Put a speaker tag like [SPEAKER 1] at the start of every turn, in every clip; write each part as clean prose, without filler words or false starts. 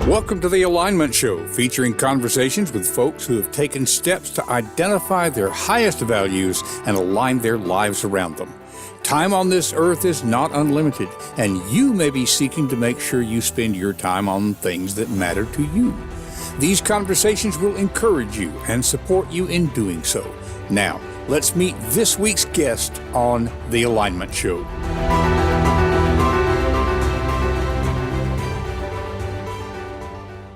[SPEAKER 1] Welcome to The Alignment Show, featuring conversations with folks who have taken steps to identify their highest values and align their lives around them. Time on this earth is not unlimited, and you may be seeking to make sure you spend your time on things that matter to you. These conversations will encourage you and support you in doing so. Now, let's meet this week's guest on The Alignment Show.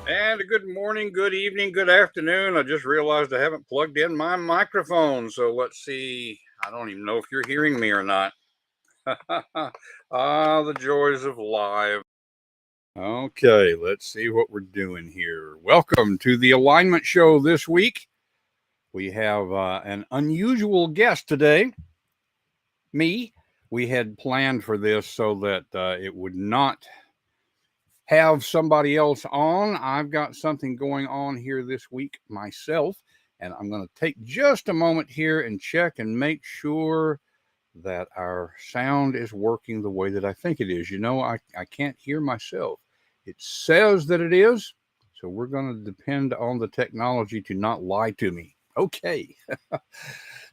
[SPEAKER 1] And good morning, good evening, good afternoon. I just realized I haven't plugged in my microphone. So let's see. I don't even know if you're hearing me or not. The joys of live. Okay, let's see what we're doing here. Welcome to the Alignment Show this week. We have an unusual guest today. Me. We had planned for this so that it would not have somebody else on. I've got something going on here this week myself, and I'm going to take just a moment here and check and make sure that our sound is working the way that I think it is. You know, I can't hear myself. It says that it is, so we're going to depend on the technology to not lie to me. Okay.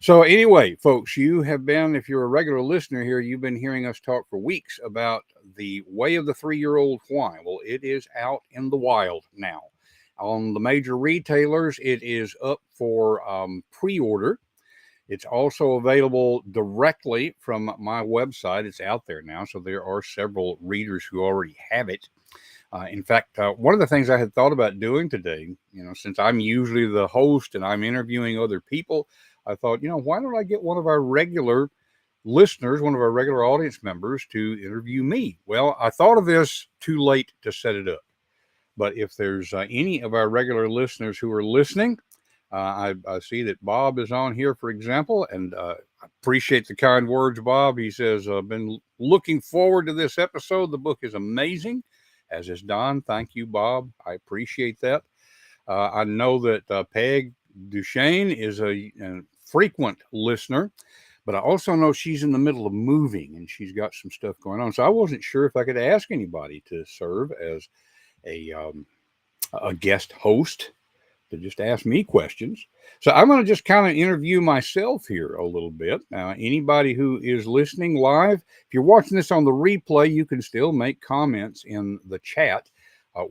[SPEAKER 1] So anyway, folks, you have been, if you're a regular listener here, you've been hearing us talk for weeks about the Way of the 3-Year-Old Why. Well, it is out in the wild now. On the major retailers, it is up for pre-order. It's also available directly from my website. It's out there now, so there are several readers who already have it. In fact, one of the things I had thought about doing today, you know, since I'm usually the host and I'm interviewing other people, I thought, you know, why don't I get one of our regular listeners, one of our regular audience members to interview me? Well, I thought of this too late to set it up. But if there's any of our regular listeners who are listening, I see that Bob is on here, for example, and I appreciate the kind words, Bob. He says, I've been looking forward to this episode. The book is amazing, as is Don. Thank you, Bob. I appreciate that. I know that Peg Duchesne is a frequent listener, but I also know she's in the middle of moving and she's got some stuff going on. So I wasn't sure if I could ask anybody to serve as a guest host to just ask me questions. So I'm going to just kind of interview myself here a little bit. Now, anybody who is listening live, if you're watching this on the replay, you can still make comments in the chat.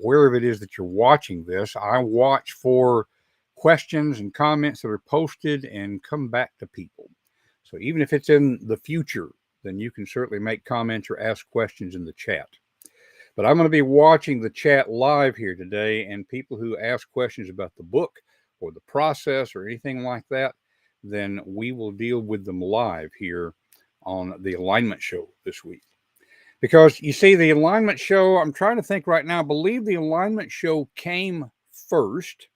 [SPEAKER 1] Wherever it is that you're watching this, I watch for questions and comments that are posted and come back to people. So even if it's in the future, then you can certainly make comments or ask questions in the chat. But I'm going to be watching the chat live here today, and people who ask questions about the book or the process or anything like that, then we will deal with them live here on the Alignment Show this week. Because you see, the Alignment Show, I'm trying to think right now, I believe the Alignment Show came first.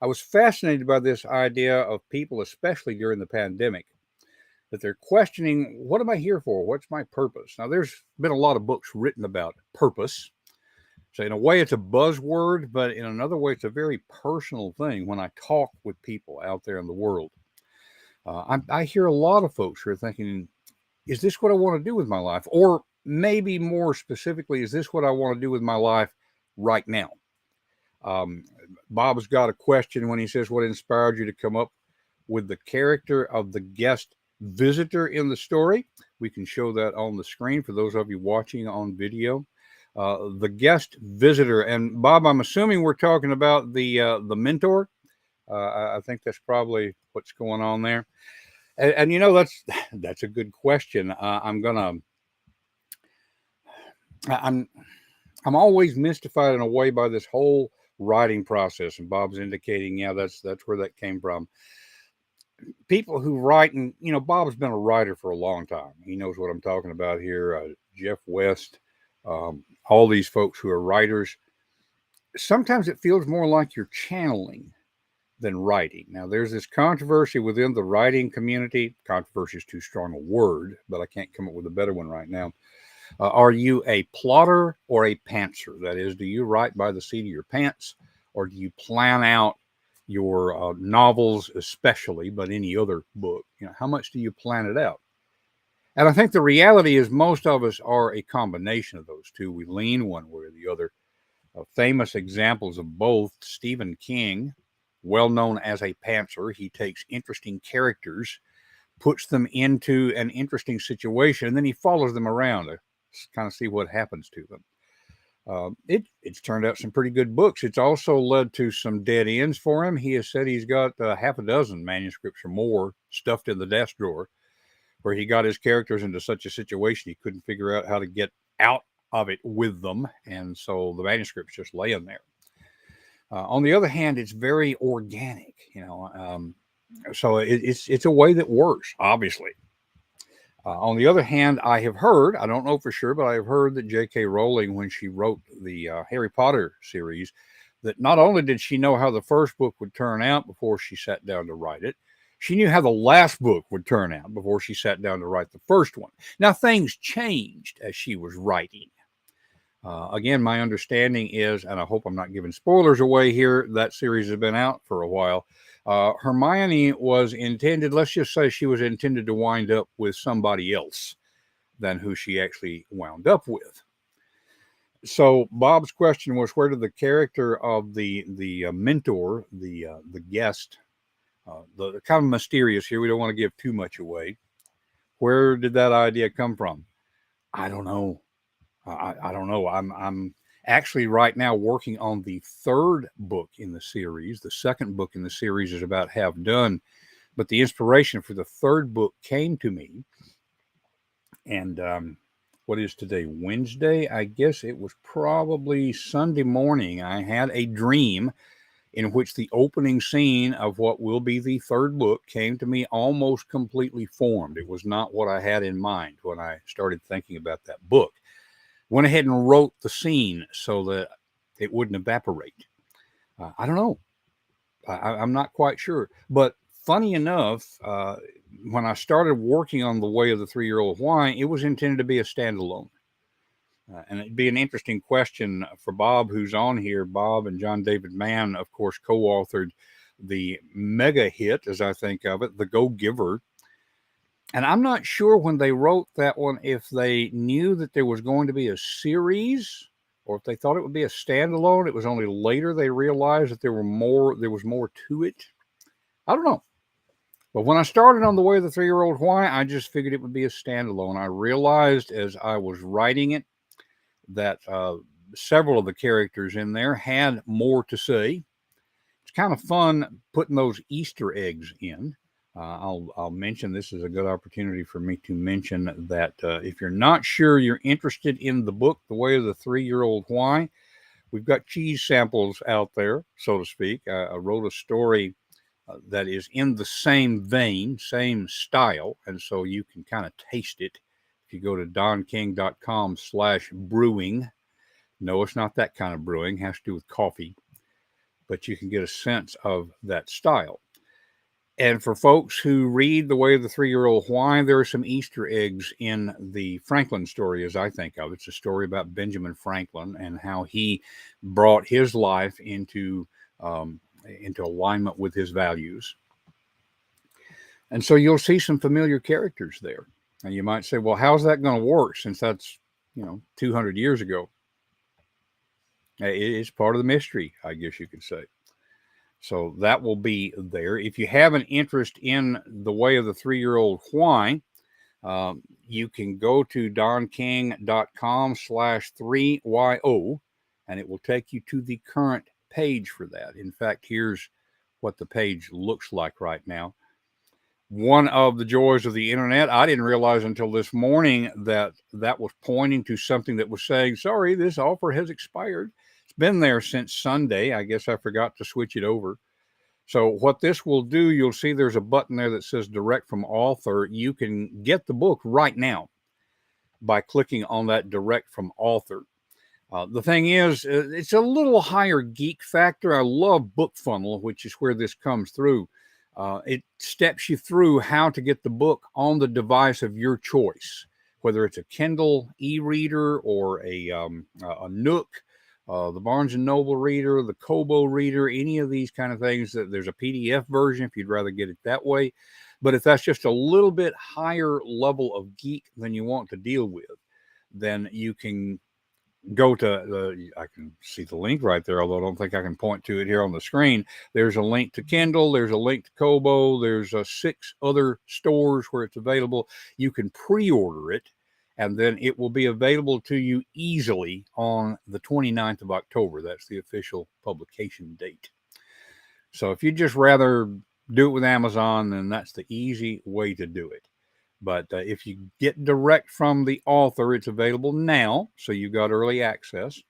[SPEAKER 1] I was fascinated by this idea of people, especially during the pandemic, that they're questioning, what am I here for? What's my purpose? Now, there's been a lot of books written about purpose. So in a way, it's a buzzword, but in another way, it's a very personal thing when I talk with people out there in the world. I hear a lot of folks who are thinking, is this what I want to do with my life? Or maybe more specifically, is this what I want to do with my life right now? Bob's got a question when he says, what inspired you to come up with the character of the guest visitor in the story? We can show that on the screen for those of you watching on video. The guest visitor, and Bob, I'm assuming we're talking about the mentor. I think that's probably what's going on there. And you know, that's a good question. I'm always mystified in a way by this whole writing process, and Bob's indicating, yeah, that's where that came from. People who write, and you know, Bob's been a writer for a long time. He knows what I'm talking about here. Jeff West, all these folks who are writers. Sometimes it feels more like you're channeling than writing. Now, there's this controversy within the writing community. Controversy is too strong a word, but I can't come up with a better one right now. Are you a plotter or a pantser? That is, do you write by the seat of your pants, or do you plan out your novels especially, but any other book? You know, how much do you plan it out? And I think the reality is most of us are a combination of those two. We lean one way or the other. Famous examples of both: Stephen King, well known as a pantser. He takes interesting characters, puts them into an interesting situation, and then he follows them around to kind of see what happens to them. It's turned out some pretty good books. It's also led to some dead ends for him. He has said he's got half a dozen manuscripts or more stuffed in the desk drawer, where he got his characters into such a situation he couldn't figure out how to get out of it with them, and so the manuscript's just laying there. On the other hand, it's very organic, so it's a way that works, obviously. On the other hand, I have heard, I don't know for sure, but I have heard that J.K. Rowling, when she wrote the Harry Potter series, that not only did she know how the first book would turn out before she sat down to write it, she knew how the last book would turn out before she sat down to write the first one. Now, things changed as she was writing. Again, my understanding is, and I hope I'm not giving spoilers away here, that series has been out for a while. Hermione was intended, let's just say she was intended to wind up with somebody else than who she actually wound up with. So Bob's question was, where did the character of the mentor, the guest, the kind of mysterious here, we don't want to give too much away, where did that idea come from? I don't know. I don't know. I'm actually right now working on the third book in the series. The second book in the series is about half done, but the inspiration for the third book came to me. And what is today? Wednesday? I guess it was probably Sunday morning. I had a dream in which the opening scene of what will be the third book came to me almost completely formed. It was not what I had in mind when I started thinking about that book. Went ahead and wrote the scene so that it wouldn't evaporate. I don't know. I'm not quite sure. But funny enough, when I started working on The Way of the Three-Year-Old Why, it was intended to be a standalone. And it'd be an interesting question for Bob, who's on here. Bob and John David Mann, of course, co-authored the mega hit, as I think of it, The Go-Giver. And I'm not sure when they wrote that one if they knew that there was going to be a series or if they thought it would be a standalone. It was only later they realized that there was more to it. I don't know. But when I started on The Way of the Three-Year-Old Why, I just figured it would be a standalone. I realized as I was writing it that several of the characters in there had more to say. It's kind of fun putting those Easter eggs in. I'll mention, this is a good opportunity for me to mention that if you're not sure you're interested in the book, The Way of the Three-Year-Old Why, we've got cheese samples out there, so to speak. I wrote a story that is in the same vein, same style, and so you can kind of taste it. If you go to donking.com/brewing, no, it's not that kind of brewing, it has to do with coffee, but you can get a sense of that style. And for folks who read The Way of the Three-Year-Old Why, there are some Easter eggs in the Franklin story, as I think of it. It's a story about Benjamin Franklin and how he brought his life into alignment with his values. And so you'll see some familiar characters there. And you might say, well, how's that going to work since that's, 200 years ago? It's part of the mystery, I guess you could say. So that will be there. If you have an interest in The Way of the Three-Year-Old Why, you can go to donking.com/3YO, and it will take you to the current page for that. In fact, here's what the page looks like right now. One of the joys of the internet, I didn't realize until this morning that was pointing to something that was saying, sorry, this offer has expired. It's been there since Sunday. I guess I forgot to switch it over. So what this will do, you'll see there's a button there that says direct from author. You can get the book right now by clicking on that direct from author. The thing is, it's a little higher geek factor. I love BookFunnel, which is where this comes through. It steps you through how to get the book on the device of your choice, whether it's a Kindle e-reader or a Nook, the Barnes & Noble reader, the Kobo reader, any of these kind of things. There's a PDF version if you'd rather get it that way. But if that's just a little bit higher level of geek than you want to deal with, then you can go to I can see the link right there, although I don't think I can point to it here on the screen. There's a link to Kindle. There's a link to Kobo. There's 6 other stores where it's available. You can pre-order it, and then it will be available to you easily on the 29th of October. That's the official publication date. So if you'd just rather do it with Amazon, then that's the easy way to do it. But if you get direct from the author, it's available now. So you've got early access.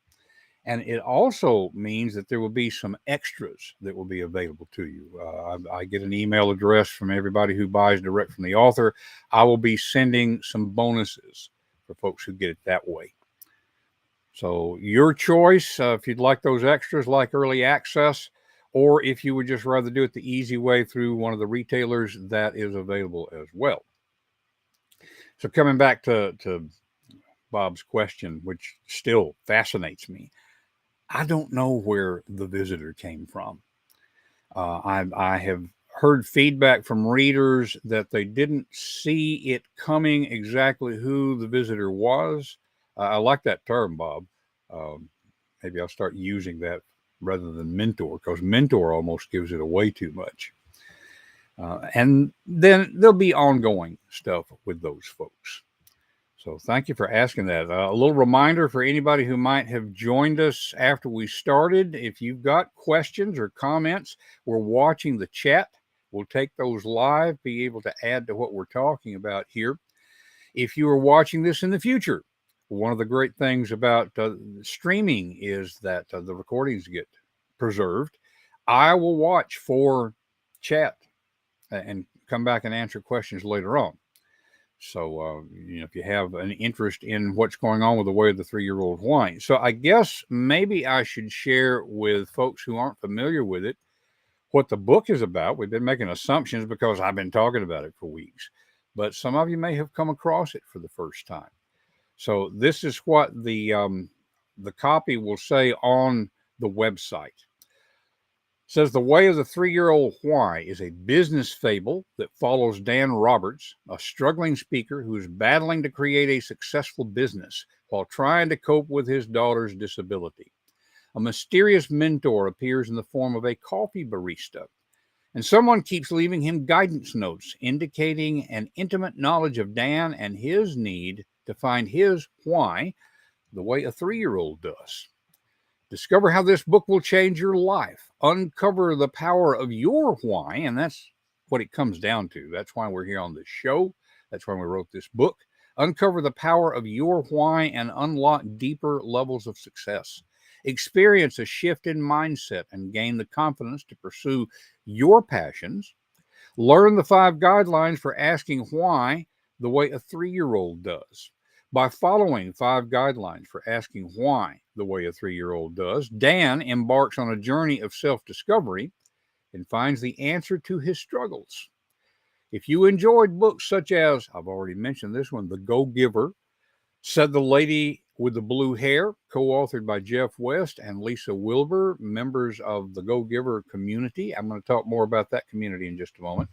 [SPEAKER 1] And it also means that there will be some extras that will be available to you. I get an email address from everybody who buys direct from the author. I will be sending some bonuses for folks who get it that way. So your choice, if you'd like those extras like early access, or if you would just rather do it the easy way through one of the retailers, that is available as well. So coming back to Bob's question, which still fascinates me, I don't know where the visitor came from. I have heard feedback from readers that they didn't see it coming exactly who the visitor was. I like that term, Bob. Maybe I'll start using that rather than mentor, because mentor almost gives it away too much. And then there'll be ongoing stuff with those folks. So thank you for asking that. A little reminder for anybody who might have joined us after we started. If you've got questions or comments, we're watching the chat. We'll take those live, be able to add to what we're talking about here. If you are watching this in the future, one of the great things about streaming is that the recordings get preserved. I will watch for chat and come back and answer questions later on. So, if you have an interest in what's going on with the way of the 3-year-old Hawaiian. So I guess maybe I should share with folks who aren't familiar with it what the book is about. We've been making assumptions because I've been talking about it for weeks, but some of you may have come across it for the first time. So this is what the copy will say on the website. It says The Way of the 3-Year-Old Why is a business fable that follows Dan Roberts, a struggling speaker who is battling to create a successful business while trying to cope with his daughter's disability. A mysterious mentor appears in the form of a coffee barista, and someone keeps leaving him guidance notes indicating an intimate knowledge of Dan and his need to find his why the way a 3-year-old does. Discover how this book will change your life. Uncover the power of your why, and that's what it comes down to. That's why we're here on this show. That's why we wrote this book. Uncover the power of your why and unlock deeper levels of success. Experience a shift in mindset and gain the confidence to pursue your passions. Learn the 5 guidelines for asking why the way a 3-year-old does. By following 5 guidelines for asking why the way a 3-year-old does, Dan embarks on a journey of self-discovery and finds the answer to his struggles. If you enjoyed books such as, I've already mentioned this one, The Go-Giver, Said the Lady with the Blue Hair, co-authored by Jeff West and Lisa Wilbur, members of the Go-Giver community. I'm going to talk more about that community in just a moment.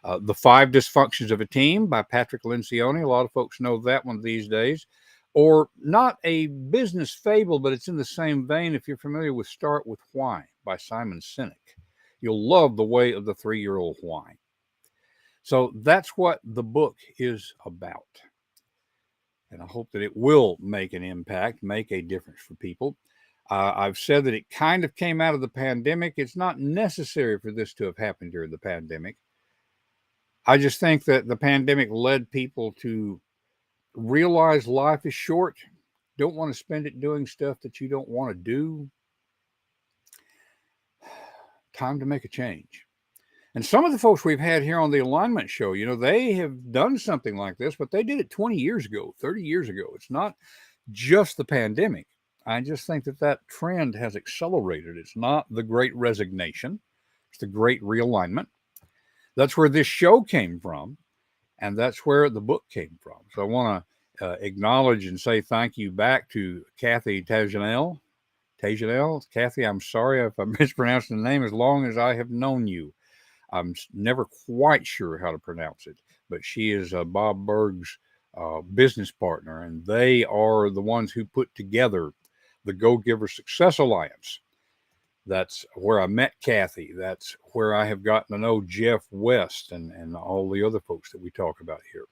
[SPEAKER 1] The 5 Dysfunctions of a Team by Patrick Lencioni. A lot of folks know that one these days. Or not a business fable, but it's in the same vein if you're familiar with Start With Why by Simon Sinek. You'll love The Way of the 3-Year-Old Why. So that's what the book is about. And I hope that it will make an impact, make a difference for people. I've said that it kind of came out of the pandemic. It's not necessary for this to have happened during the pandemic. I just think that the pandemic led people to realize life is short. Don't want to spend it doing stuff that you don't want to do. Time to make a change. And some of the folks we've had here on the Alignment Show, they have done something like this, but they did it 20 years ago, 30 years ago. It's not just the pandemic. I just think that trend has accelerated. It's not the great resignation. It's the great realignment. That's where this show came from, and that's where the book came from. So I want to acknowledge and say thank you back to Kathy Tajanel. Kathy, I'm sorry if I mispronounced the name as long as I have known you. I'm never quite sure how to pronounce it, but she is Bob Berg's business partner, and they are the ones who put together the Go Giver Success Alliance. That's where I met Kathy. That's where I have gotten to know Jeff West and all the other folks that we talk about here.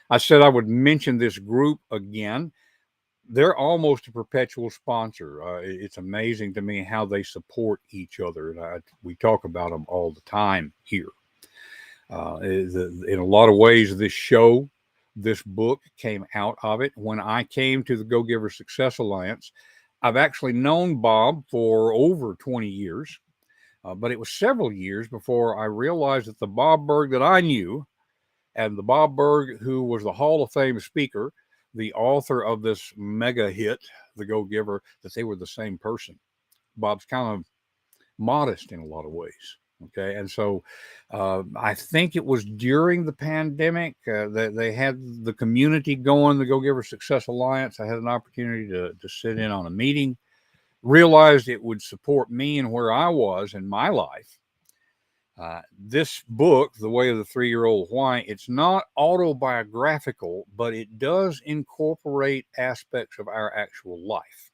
[SPEAKER 1] I said I would mention this group again. They're almost a perpetual sponsor. It's amazing to me how they support each other. And we talk about them all the time here. In a lot of ways, this book came out of it. When I came to the Go Giver Success Alliance, I've actually known Bob for over 20 years, but it was several years before I realized that the Bob Berg that I knew and the Bob Berg who was the Hall of Fame speaker, the author of this mega hit, The Go Giver, that they were the same person. Bob's kind of modest in a lot of ways. Okay. And so I think it was during the pandemic that they had the community going, the Go Giver Success Alliance. I had an opportunity to sit in on a meeting, realized it would support me and where I was in my life. This book, The Way of the 3-Year-Old Why, it's not autobiographical, but it does incorporate aspects of our actual life.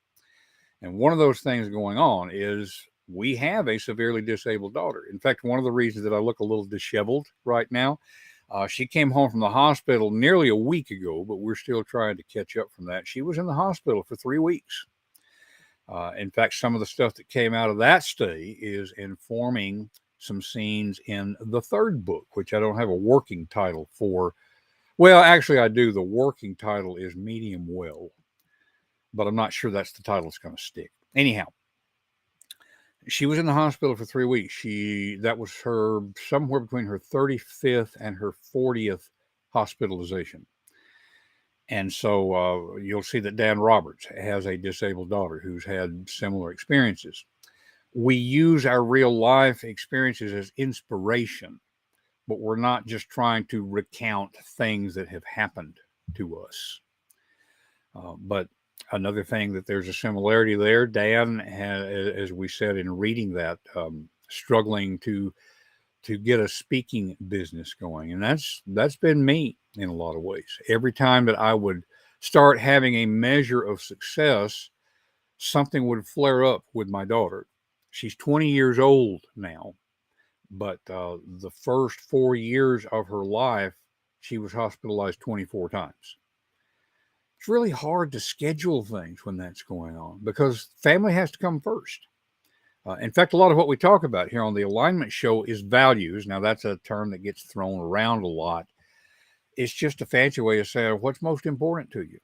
[SPEAKER 1] And one of those things going on is we have a severely disabled daughter. In fact, one of the reasons that I look a little disheveled right now, she came home from the hospital nearly a week ago, but we're still trying to catch up from that. She was in the hospital for 3 weeks. In fact, some of the stuff that came out of that stay is informing some scenes in the third book, which I don't have a working title for. Well, actually, I do. The working title is Medium Well, but I'm not sure that's the title that's going to stick. Anyhow, she was in the hospital for 3 weeks. That was her somewhere between her 35th and her 40th hospitalization. And so you'll see that Dan Roberts has a disabled daughter who's had similar experiences. We use our real life experiences as inspiration, but we're not just trying to recount things that have happened to us. But another thing that there's a similarity there, Dan, as we said in reading that, struggling to get a speaking business going, and that's been me in a lot of ways. Every time that I would start having a measure of success, something would flare up with my daughter. She's 20 years old now, but the first 4 years of her life, she was hospitalized 24 times. It's really hard to schedule things when that's going on because family has to come first. In fact, a lot of what we talk about here on the Alignment Show is values. Now, that's a term that gets thrown around a lot. It's just a fancy way of saying what's most important to you.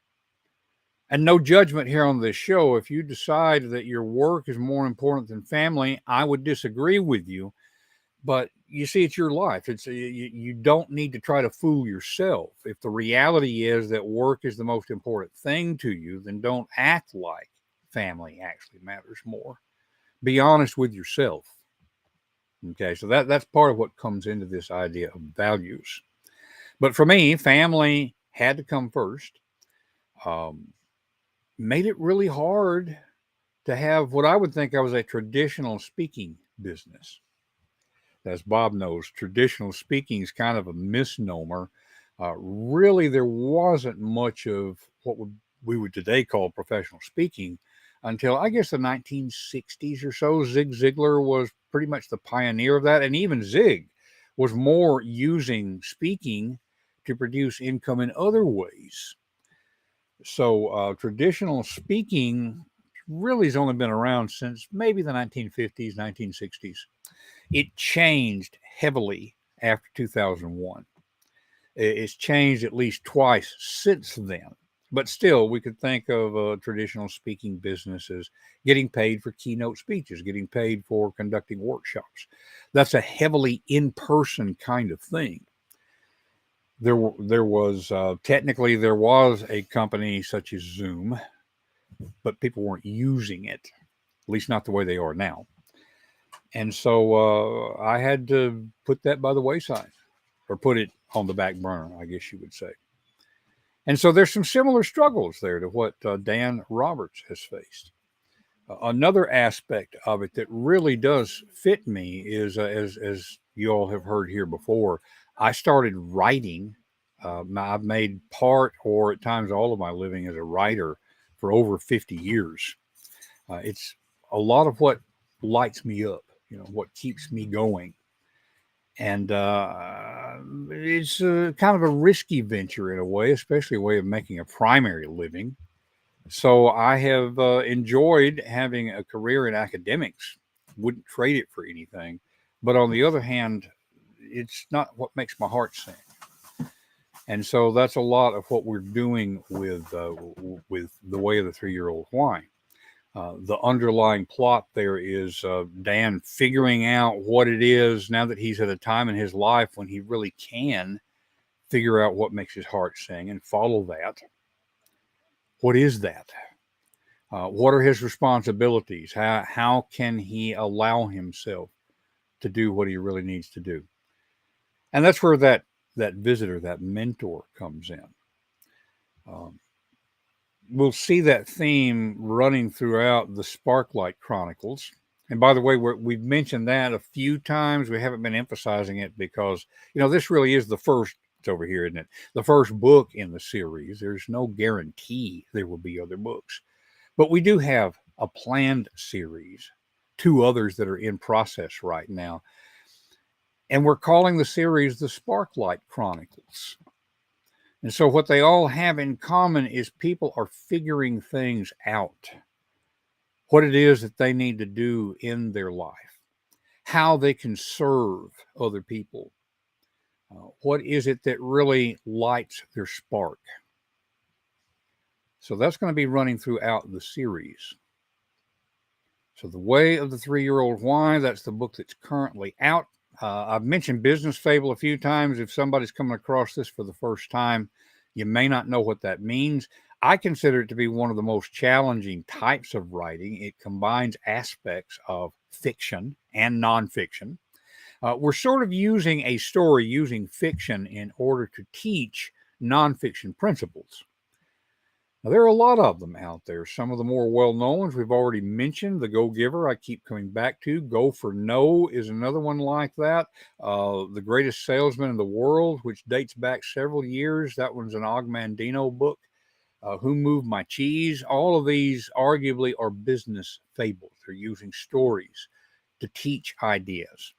[SPEAKER 1] And no judgment here on this show. If you decide that your work is more important than family, I would disagree with you. But you see, it's your life. You don't need to try to fool yourself. If the reality is that work is the most important thing to you, then don't act like family actually matters more. Be honest with yourself. Okay, so that's part of what comes into this idea of values. But for me, family had to come first. Made it really hard to have what I would think of as a traditional speaking business. As Bob knows, traditional speaking is kind of a misnomer. Really, there wasn't much of what we would today call professional speaking until I guess the 1960s or so. Zig Ziglar was pretty much the pioneer of that. And even Zig was more using speaking to produce income in other ways. So traditional speaking really has only been around since maybe the 1950s, 1960s. It changed heavily after 2001. It's changed at least twice since then. But still, we could think of traditional speaking business as getting paid for keynote speeches, getting paid for conducting workshops. That's a heavily in-person kind of thing. There was technically there was a company such as Zoom, but people weren't using it, at least not the way they are now. And so I had to put that by the wayside, or put it on the back burner, I guess you would say. And so there's some similar struggles there to what Dan Roberts has faced. Another aspect of it that really does fit me is, as you all have heard here before, I started writing I've made part or at times all of my living as a writer for over 50 years. It's a lot of what lights me up, what keeps me going. And it's kind of a risky venture in a way, especially a way of making a primary living. So I have enjoyed having a career in academics, wouldn't trade it for anything. But on the other hand, it's not what makes my heart sing. And so that's a lot of what we're doing with the way of the 3-year-old why. The underlying plot there is Dan figuring out what it is now that he's at a time in his life when he really can figure out what makes his heart sing and follow that. What is that? What are his responsibilities? How can he allow himself to do what he really needs to do? And that's where that visitor, that mentor, comes in. We'll see that theme running throughout the Sparklight Chronicles. And by the way, we've mentioned that a few times. We haven't been emphasizing it because, this really is the first, it's over here, isn't it? The first book in the series. There's no guarantee there will be other books. But we do have a planned series, 2 others that are in process right now. And we're calling the series the Sparklight Chronicles. And so what they all have in common is people are figuring things out. What it is that they need to do in their life. How they can serve other people. What is it that really lights their spark? So that's going to be running throughout the series. So The Way of the 3-Year-Old Why, that's the book that's currently out. I've mentioned Business Fable a few times. If somebody's coming across this for the first time, you may not know what that means. I consider it to be one of the most challenging types of writing. It combines aspects of fiction and nonfiction. We're sort of using a story, using fiction in order to teach nonfiction principles. Now, there are a lot of them out there. Some of the more well-known ones we've already mentioned. The Go-Giver, I keep coming back to. Go for No is another one like that. The Greatest Salesman in the World, which dates back several years. That one's an Og Mandino book. Who Moved My Cheese? All of these arguably are business fables. They're using stories to teach ideas.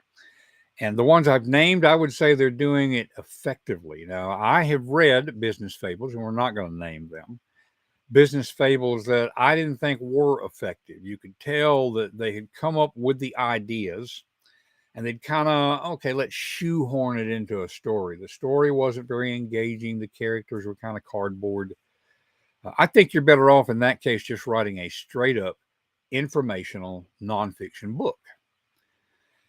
[SPEAKER 1] And the ones I've named, I would say they're doing it effectively. Now, I have read business fables, and we're not going to name them. Business fables that I didn't think were effective. You could tell that they had come up with the ideas and they'd kind of, okay, let's shoehorn it into a story. The story wasn't very engaging. The characters were kind of cardboard. I think you're better off in that case just writing a straight up informational nonfiction book.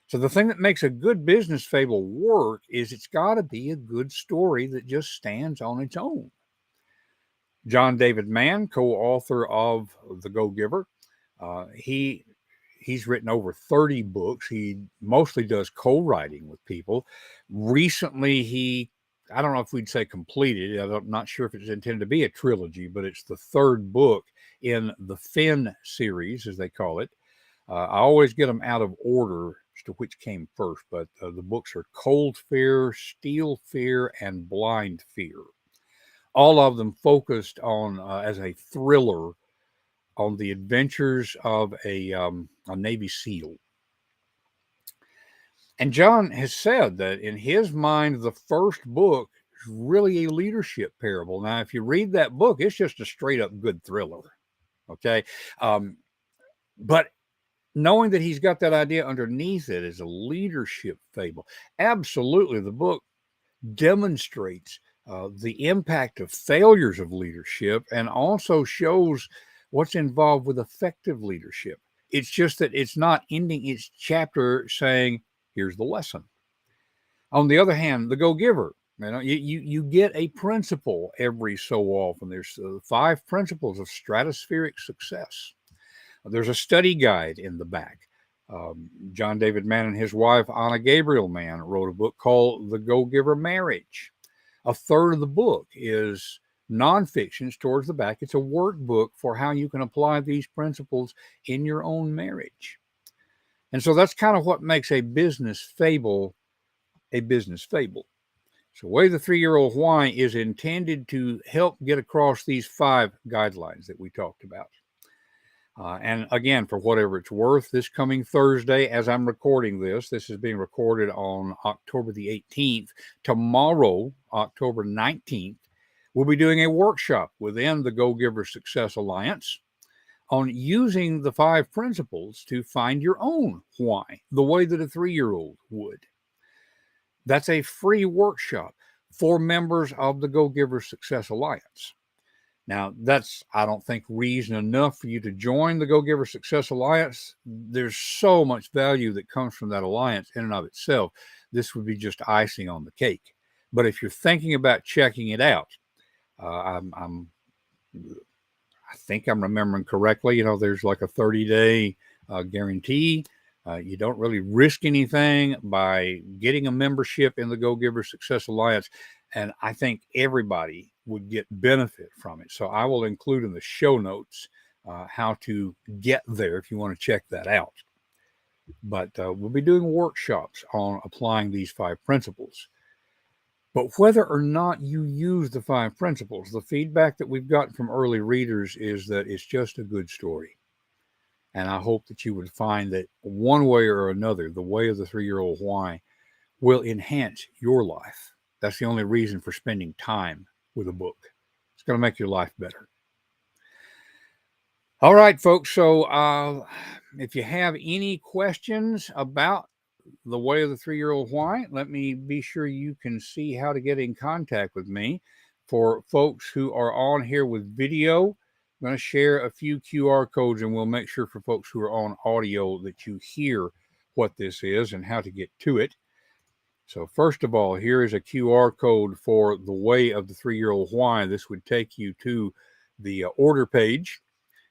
[SPEAKER 1] So the thing that makes a good business fable work is it's got to be a good story that just stands on its own. John David Mann, co-author of The Go-Giver, he's written over 30 books. He mostly does co-writing with people. Recently, I don't know if we'd say completed. I'm not sure if it's intended to be a trilogy, but it's the 3rd book in the Finn series, as they call it. I always get them out of order as to which came first, but the books are Cold Fear, Steel Fear, and Blind Fear. All of them focused on, as a thriller, on the adventures of a Navy SEAL. And John has said that in his mind, the first book is really a leadership parable. Now, if you read that book, it's just a straight up good thriller. Okay. But knowing that he's got that idea underneath it as a leadership fable, absolutely, the book demonstrates the impact of failures of leadership and also shows what's involved with effective leadership. It's just that it's not ending its chapter saying, here's the lesson. On the other hand, the Go-Giver, you get a principle every so often. There's 5 principles of stratospheric success. There's a study guide in the back. John David Mann and his wife, Anna Gabriel Mann, wrote a book called The Go-Giver Marriage. A third of the book is nonfiction. Towards the back, it's a workbook for how you can apply these principles in your own marriage. And so that's kind of what makes a business fable a business fable. So Way of the 3-Year-Old Why is intended to help get across these 5 guidelines that we talked about. And again, for whatever it's worth, this coming Thursday, as I'm recording this is being recorded on October the 18th. Tomorrow, October 19th, we'll be doing a workshop within the Go Giver Success Alliance on using the 5 principles to find your own why, the way that a 3-year-old would. That's a free workshop for members of the Go Giver Success Alliance. Now, that's, I don't think, reason enough for you to join the Go Giver Success Alliance. There's so much value that comes from that alliance in and of itself. This would be just icing on the cake. But if you're thinking about checking it out, I think I'm remembering correctly, there's like a 30-day guarantee. You don't really risk anything by getting a membership in the Go Giver Success Alliance. And I think everybody would get benefit from it. So I will include in the show notes how to get there if you want to check that out. But we'll be doing workshops on applying these 5 principles. But whether or not you use the 5 principles, the feedback that we've gotten from early readers is that it's just a good story. And I hope that you would find that one way or another, the Way of the 3-Year-Old Why will enhance your life. That's the only reason for spending time with a book. It's going to make your life better. All right, folks. So if you have any questions about the Way of the 3-Year-Old Why, let me be sure you can see how to get in contact with me. For folks who are on here with video, I'm going to share a few QR codes, and we'll make sure for folks who are on audio that you hear what this is and how to get to it. So first of all, here is a QR code for the Way of the 3-Year-Old Why. This would take you to the order page.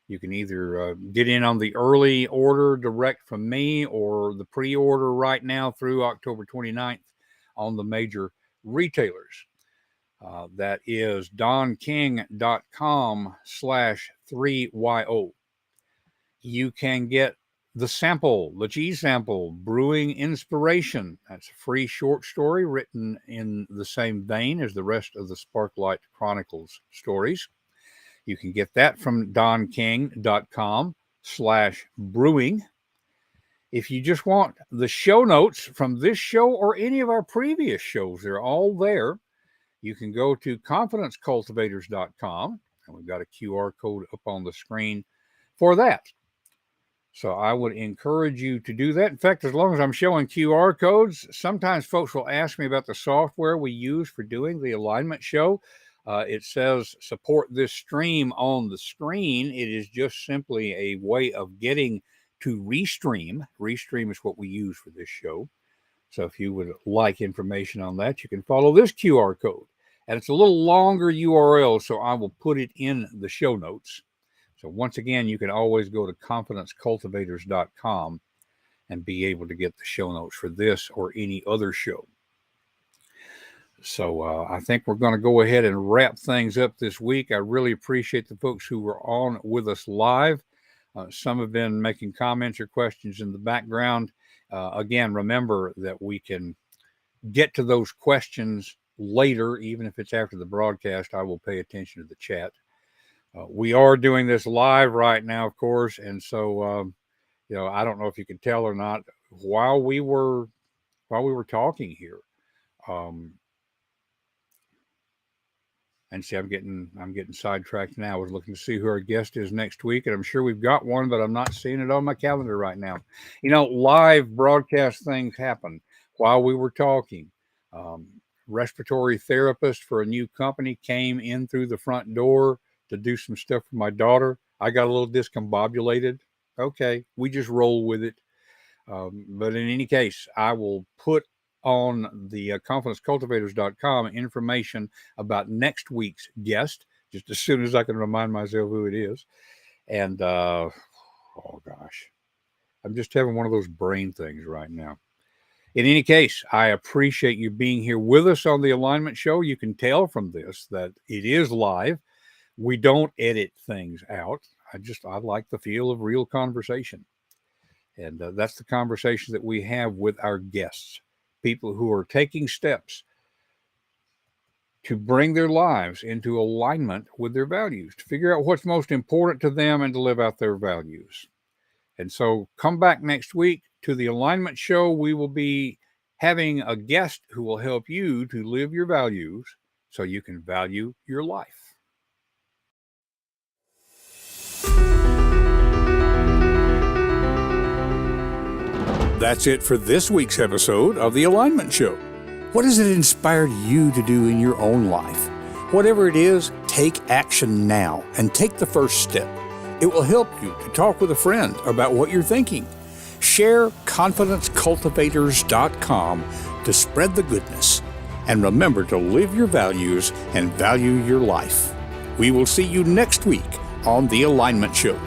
[SPEAKER 1] You can either get in on the early order direct from me or the pre-order right now through October 29th on the major retailers. That is donking.com/3yo. You can get the sample, the cheese sample, Brewing Inspiration. That's a free short story written in the same vein as the rest of the Sparklight Chronicles stories. You can get that from donking.com/brewing. If you just want the show notes from this show or any of our previous shows, they're all there. You can go to confidencecultivators.com, and we've got a QR code up on the screen for that. So I would encourage you to do that. In fact, as long as I'm showing QR codes, sometimes folks will ask me about the software we use for doing the alignment show. It says support this stream on the screen. It is just simply a way of getting to Restream. Restream is what we use for this show. So if you would like information on that, you can follow this QR code. And it's a little longer URL, so I will put it in the show notes. So once again, you can always go to confidencecultivators.com and be able to get the show notes for this or any other show. So I think we're going to go ahead and wrap things up this week. I really appreciate the folks who were on with us live. Some have been making comments or questions in the background. Again, remember that we can get to those questions later, even if it's after the broadcast. I will pay attention to the chat. We are doing this live right now, of course, and so I don't know if you could tell or not. While we were talking here, and see, I'm getting sidetracked now. I was looking to see who our guest is next week, and I'm sure we've got one, but I'm not seeing it on my calendar right now. Live broadcast things happen while we were talking. Respiratory therapist for a new company came in through the front door to do some stuff for my daughter. I got a little discombobulated. Okay, we just roll with it. But in any case, I will put on the confidencecultivators.com information about next week's guest, just as soon as I can remind myself who it is. And, oh gosh, I'm just having one of those brain things right now. In any case, I appreciate you being here with us on the Alignment Show. You can tell from this that it is live. We don't edit things out. I like the feel of real conversation. And that's the conversation that we have with our guests, people who are taking steps to bring their lives into alignment with their values, to figure out what's most important to them and to live out their values. And so come back next week to the Alignment Show. We will be having a guest who will help you to live your values so you can value your life. That's it for this week's episode of the Alignment Show. What has it inspired you to do in your own life? Whatever it is, take action now and take the first step. It will help you to talk with a friend about what you're thinking. Share confidencecultivators.com to spread the goodness. And remember to live your values and value your life. We will see you next week on The Alignment Show.